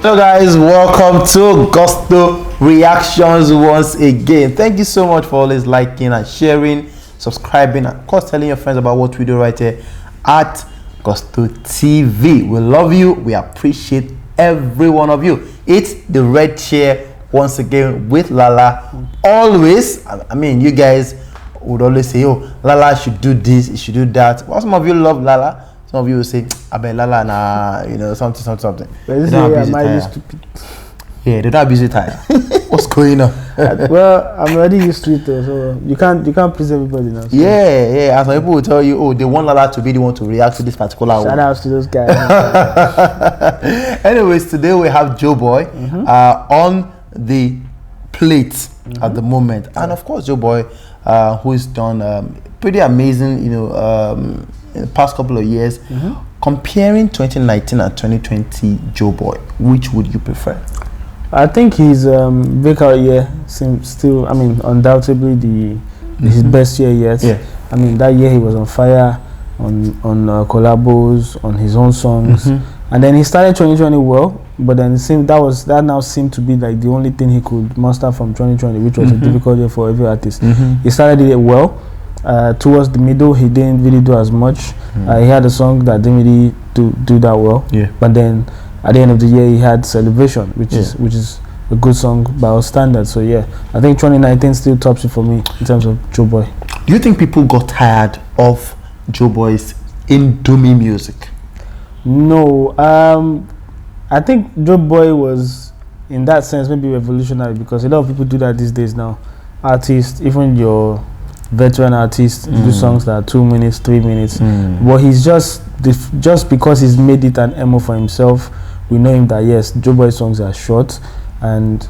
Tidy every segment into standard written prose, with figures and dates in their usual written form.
So guys, welcome to Gusto Reactions once again. Thank you so much for always liking and sharing, subscribing, and of course telling your friends about what we do right here at Gusto TV. We love you. We appreciate every one of you. It's the red chair once again with Lala. Always, I mean, you guys would always say, oh, Lala should do this, he should do that. Well, some of you love Lala. Some of you will say, I bet Lala, nah, you know, something. But this is stupid. Yeah, they don't abuse it. What's going on? Well, I'm already used to it though, so you can't please everybody now. So. Yeah. And some people will tell you, oh, they want Lala to be the one to react to this particular one. Shout out to those guys. Anyways, today we have Joeboy on the plate at the moment, and of course Joeboy, who's done pretty amazing, you know, in the past couple of years. Comparing 2019 and 2020 Joeboy, which would you prefer? I think his breakout year seems still, I mean, undoubtedly his best year yet. Yeah. I mean, that year he was on fire on collabos, on his own songs, and then he started 2020 well, but then it seemed that now seemed to be like the only thing he could muster from 2020, which was a difficult year for every artist. He started it well. Towards the middle, he didn't really do as much. He had a song that didn't really do that well. Yeah. But then at the end of the year, he had Celebration, which is a good song by our standards. So yeah, I think 2019 still tops it for me in terms of Joeboy. Do you think people got tired of Joeboy's Indomie music? No, I think Joeboy was in that sense maybe revolutionary, because a lot of people do that these days now. Artists, even your veteran artists, do songs that are 2 minutes, 3 minutes. But he's just because he's made it an MO for himself, we know him that yes, Joeboy songs are short, and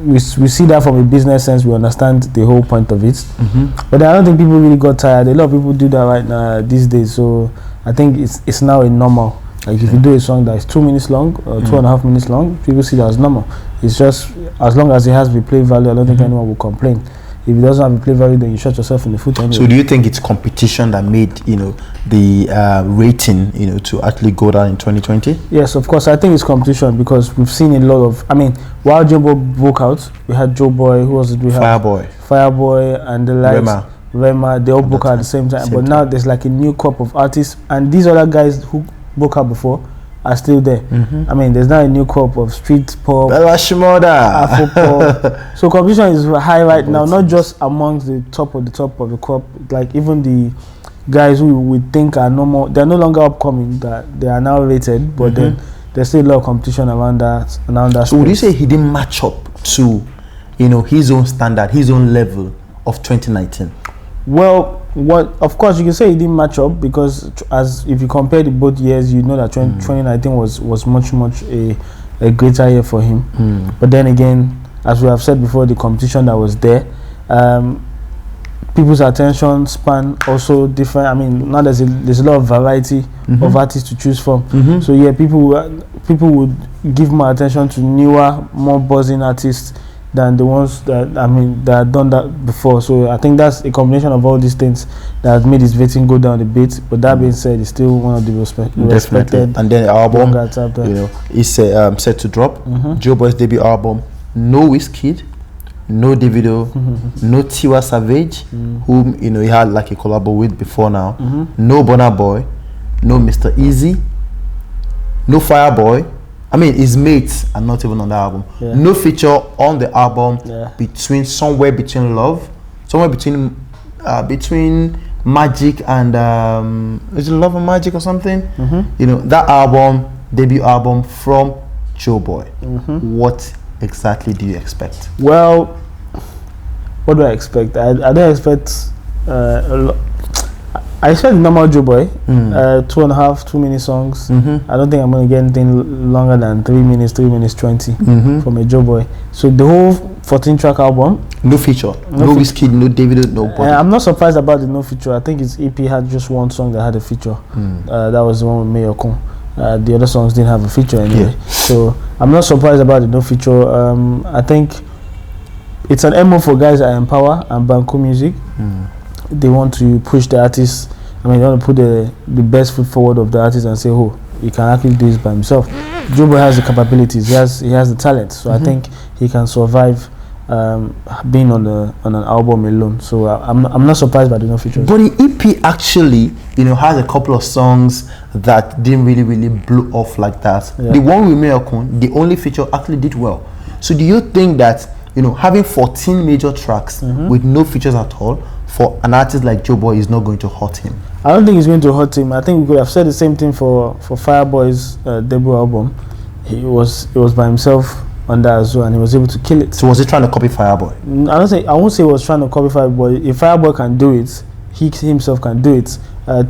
we see that from a business sense. We understand the whole point of it. But I don't think people really got tired. A lot of people do that right now these days. So I think it's now a normal. Like if you do a song that is 2 minutes long or 2.5 minutes long, people see that as normal. It's just as long as it has replay value, I don't think anyone will complain. If it doesn't have replay value, then you shot yourself in the foot anyway. So do you think it's competition that made, you know, the rating, you know, to actually go down in 2020? Yes, of course. I think it's competition, because we've seen a lot of, I mean, while Joeboy broke out, we had Joeboy, who was it? We had Fireboy and the likes. Rema, they all broke out at the same time. But now there's like a new crop of artists, and these other guys who broke out before are still there. I mean, there's now a new crop of street pop, Afro pop. So competition is high right now, not just amongst the top of the crop, like even the guys who we think are no longer upcoming, that they are now rated, but then there's still a lot of competition around that. So space. would you say he didn't match up to, you know, his own standard, his own level of 2019? Well, of course you can say it didn't match up, because as if you compare the both years, you know that 2019 was much a greater year for him. But then again, as we have said before, the competition that was there, people's attention span also different. I mean, now there's a lot of variety of artists to choose from. So yeah, people would give more attention to newer, more buzzing artists than the ones that that had done that before. So I think that's a combination of all these things that has made his rating go down a bit. But that being said, it's still one of the respected. And then the album, you know, is set to drop. Joeboy's debut album. No WIzkid, no DAVIDO, no Tiwa Savage, whom you know he had like a collabo with before now. No Burna Boy, no Mr. EAZI, no Fireboy. I mean, his mates are not even on the album. No feature on the album somewhere between Magic and is it Love and Magic or something? You know, that album, debut album from Joeboy. What exactly do you expect? Well, what do I expect? I don't expect a lot. I expect normal Joeboy, 2 minute songs. I don't think I'm going to get anything longer than 3 minutes 20 from a Joeboy. So the whole 14-track album, no feature, no WIzkid, no DAVIDO, no body. I'm not surprised about the no feature. I think his EP had just one song that had a feature. That was the one with Mayor Kong. The other songs didn't have a feature anyway. So I'm not surprised about the no feature. I think it's an MO for guys that empower and Banco Music. They want to push the artists. I mean, they want to put the best foot forward of the artist and say, oh, he can actually do this by himself. Joeboy has the capabilities. He has the talent. So I think he can survive being on an album alone. So I'm not surprised by the no features. But the EP actually, has a couple of songs that didn't really blow off like that. Yeah. The one with Miracle, the only feature actually did well. So do you think that having 14 major tracks with no features at all for an artist like Joeboy is not going to hurt him? I don't think it's going to hurt him. I think we could have said the same thing for Fireboy's debut album. It was by himself on that as well, and he was able to kill it. So was he trying to copy Fireboy? I won't say he was trying to copy Fireboy. If Fireboy can do it, he himself can do it.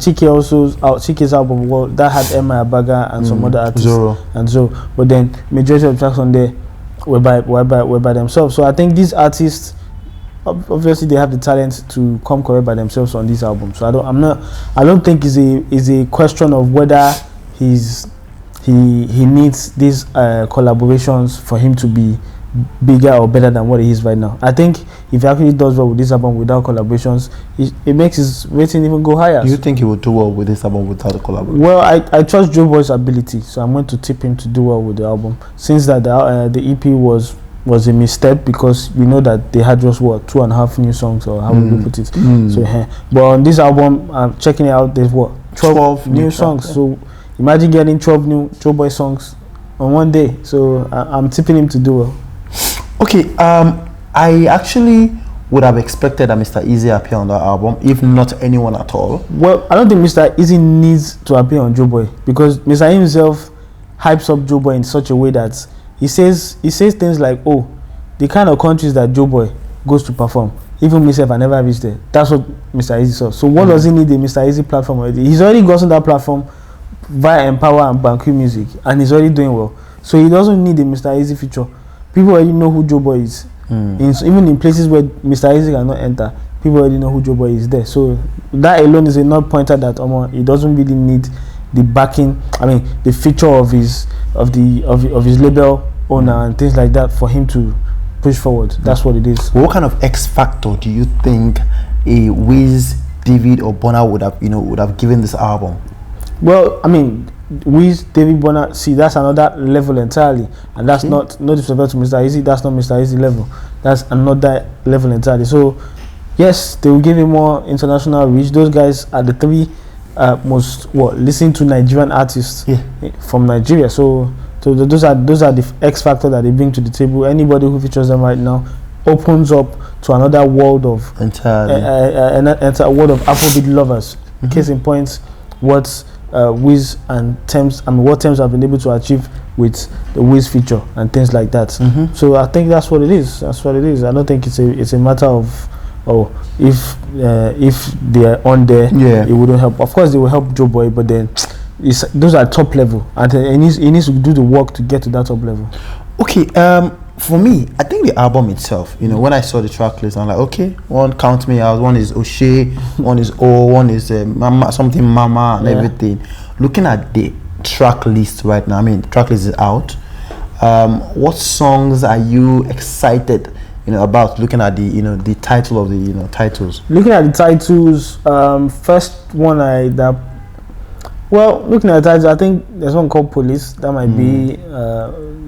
Chike's album, well, that had Emma Abaga and some other artists Zoro. But then majority of tracks on there were by themselves. So I think these artists, obviously they have the talent to come correct by themselves on this album. So I don't think it's a question of whether he needs these collaborations for him to be bigger or better than what he is right now. I think if he actually does well with this album without collaborations, it makes his rating even go higher. Do you think he will do well with this album without a collaboration? Well, I trust Joeboy's ability, so I'm going to tip him to do well with the album. Since that the EP was a misstep, because we know that they had just 2.5 new songs, or how would we put it? So but on this album, I'm checking it out, there's 12 new songs. Yeah. So imagine getting 12 new Joeboy songs on one day. So I'm tipping him to do well. Okay, I actually would have expected that Mr. EAZI appear on that album, if not anyone at all. Well, I don't think Mr. EAZI needs to appear on Joeboy, because Mr. himself hypes up Joeboy in such a way that he says things like, oh, the kind of countries that Joeboy goes to perform, even myself, I never reached there. That's what Mr. EAZI saw. So what does he need a Mr. EAZI platform already? He's already gotten that platform via Empower and Banku Music, and he's already doing well. So he doesn't need a Mr. EAZI feature. People already know who Joeboy is. Even in places where Mr. EAZI cannot enter, people already know who Joeboy is there. So that alone is enough pointer that he doesn't really need the backing. I mean, the feature of his label owner and things like that for him to push forward. That's what it is. What kind of X factor do you think a Wiz, David, or Burna would have given this album? Well, I mean, Wiz, David, Burna, see, that's another level entirely, and that's not disrespect to Mr. EAZI. That's not Mr. EAZI level. That's another level entirely. So yes, they will give him more international reach. Those guys are the three most listened to Nigerian artists from Nigeria. So those are the X factor that they bring to the table. Anybody who features them right now opens up to another world of world of Afrobeat lovers. Case in point, what Wiz and Tems, what Tems have been able to achieve with the Wiz feature and things like that. So I think that's what it is. I don't think it's a matter of if they are on there, it wouldn't help. Of course, they will help Joeboy, but then those are top level, and he needs to do the work to get to that top level. Okay, for me, I think the album itself, when I saw the track list, I'm like, okay, one Count Me Out, one is O'Shea, one is one is Mama, something Mama, and everything. Looking at the track list right now, I mean, the track list is out. What songs are you excited, about? Looking at the, the title of the, titles. Looking at the titles, first one looking at the titles, I think there's one called Police. That might be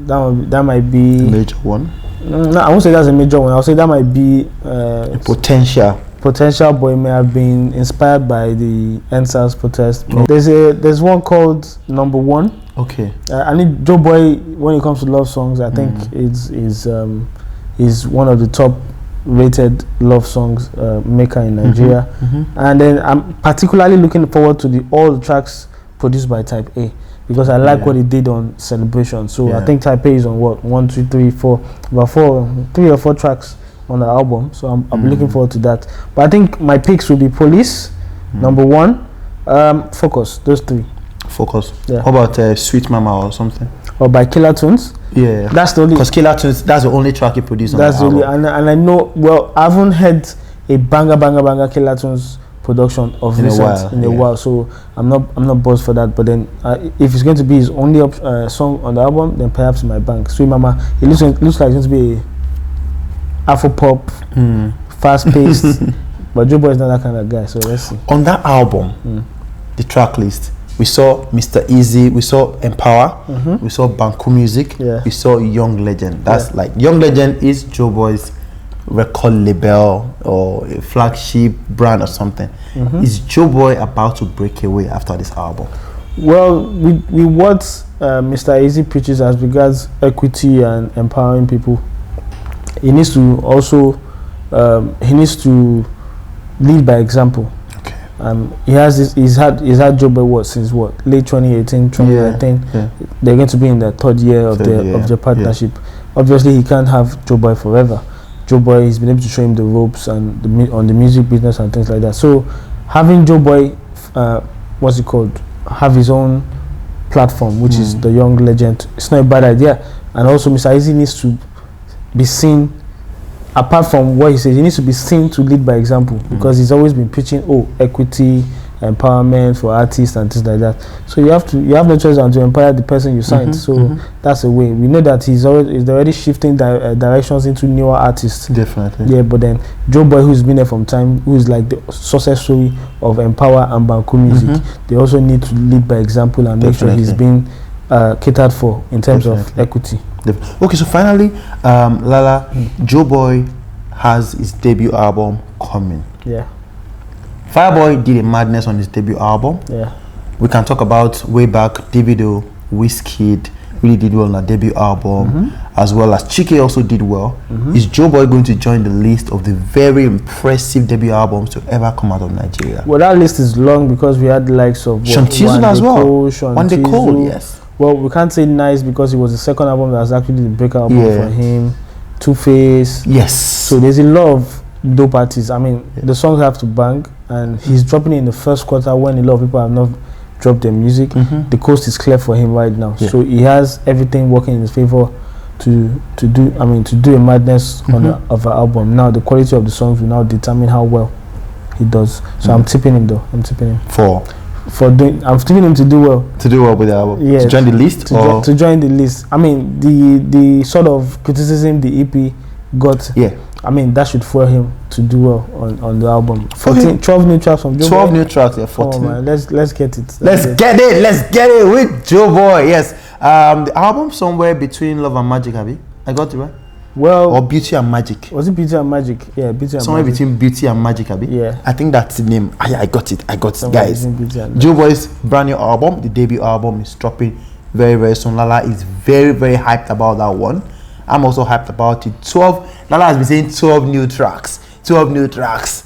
that might be a major one. No, I won't say that's a major one. I'll say that might be a potential, but it may have been inspired by the NSAS protest. There's one called Number One. Okay. I need Joeboy, when it comes to love songs, I think is one of the top rated love songs maker in Nigeria. And then I'm particularly looking forward to all the tracks produced by Type A, because I like what he did on Celebration. So I think Type A is on 1, 2, 3, 4, about 3 or 4 tracks on the album. So I'm looking forward to that. But I think my picks will be Police, Number One, Focus. Those 3. Focus. Yeah. How about Sweet Mama or something? Or by Killer Tunes. Yeah, that's the only. Because Killer Tunes, that's the only track he produced. That's the only, and I know. Well, I haven't heard a banger Killer Tunes production of in a while. So I'm not buzzed for that. But then, if it's going to be his only song on the album, then perhaps in my bank. Sweet Mama. It looks like it's going to be a Afro pop, fast paced. But Joeboy is not that kind of guy. So let's see. On that album, the track list, We saw Mr. EAZI, we saw Empower, we saw Banku Music, we saw Young Legend. That's like Young Legend is Joeboy's record label or a flagship brand or something. Is Joeboy about to break away after this album? Well, we what Mr. EAZI preaches as regards equity and empowering people, he needs to also he needs to lead by example. He has this. He's had Joeboy since late 2018, 2019. They're going to be in the third year of their partnership. Obviously, he can't have Joeboy forever. Joeboy, he's been able to show him the ropes and on the music business and things like that. So having Joeboy, what's it called, have his own platform, which is the Young Legend, it's not a bad idea. And also, Mr. EAZI needs to be seen. Apart from what he says, he needs to be seen to lead by example, because he's always been preaching equity, empowerment for artists and things like that. So you have no choice than to empower the person you signed. That's the way. We know that he's already shifting directions into newer artists. Definitely. Yeah, but then Joeboy, who's been there from time, who's like the success story of Empower and Banku Music, they also need to lead by example and make sure he's being catered for in terms of equity. Okay, so finally, Lala, Joeboy has his debut album coming. Yeah. Fireboy did a madness on his debut album. Yeah. We can talk about way back, DAVIDO, WIzkid really did well on their debut album, as well as Chike also did well. Is Joeboy going to join the list of the very impressive debut albums to ever come out of Nigeria? Well, that list is long because we had the likes of Shantizu as well. Shantizu, yes. Well, we can't say nice because it was the second album that was actually the breakout album for him. Two-Face. Yes. So there's a lot of dope artists. I mean, the songs have to bang, and he's dropping it in the first quarter when a lot of people have not dropped their music. The coast is clear for him right now. So he has everything working in his favor to do a madness of an album. Now the quality of the songs will now determine how well he does. So I'm tipping him though. I'm tipping him I'm tipping him to do well. To do well with the album. Yeah. To join the list. To join the list. I mean, the sort of criticism the EP got. Yeah. I mean, that should fuel him to do well on the album. 12 new tracks from Joeboy. 12 new tracks, 14. Oh man, let's get it. Let's get it with Joeboy. Yes. The album somewhere between Love and Magic, Abby. I got it right? Well, or Beauty and Magic. Was it Beauty and Magic? Yeah, Beauty and somewhere Magic. Between Beauty and Magic, Abby. Yeah. I think that's the name. I got it, somewhere guys. Joeboy's brand new album, the debut album, is dropping very, very soon. Lala is very, very hyped about that one. I'm also hyped about it. Lala has been saying 12 new tracks. 12 new tracks.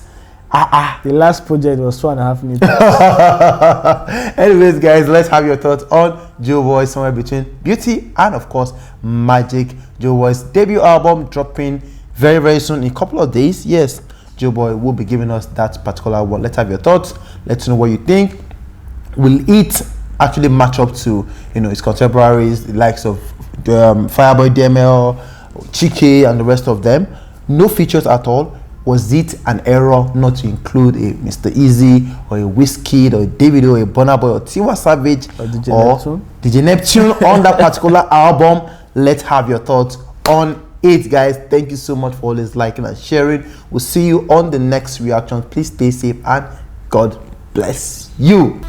The last project was 2.5 new tracks. Anyways, guys, let's have your thoughts on Joeboy, somewhere between Beauty and, of course, Magic. Joeboy's debut album dropping very, very soon, in a couple of days. Yes, Joeboy will be giving us that particular one. Let's have your thoughts. Let's know what you think. Will it actually match up to his contemporaries, the likes of Fireboy DML, Chike, and the rest of them? No features at all. Was it an error not to include a Mr. EAZI or a WIzkid or a DAVIDO or a Burna Boy or Tiwa Savage or DJ Neptune on that particular album? Let's have your thoughts on it, guys. Thank you so much for always liking and sharing. We'll see you on the next reaction. Please stay safe and God bless you.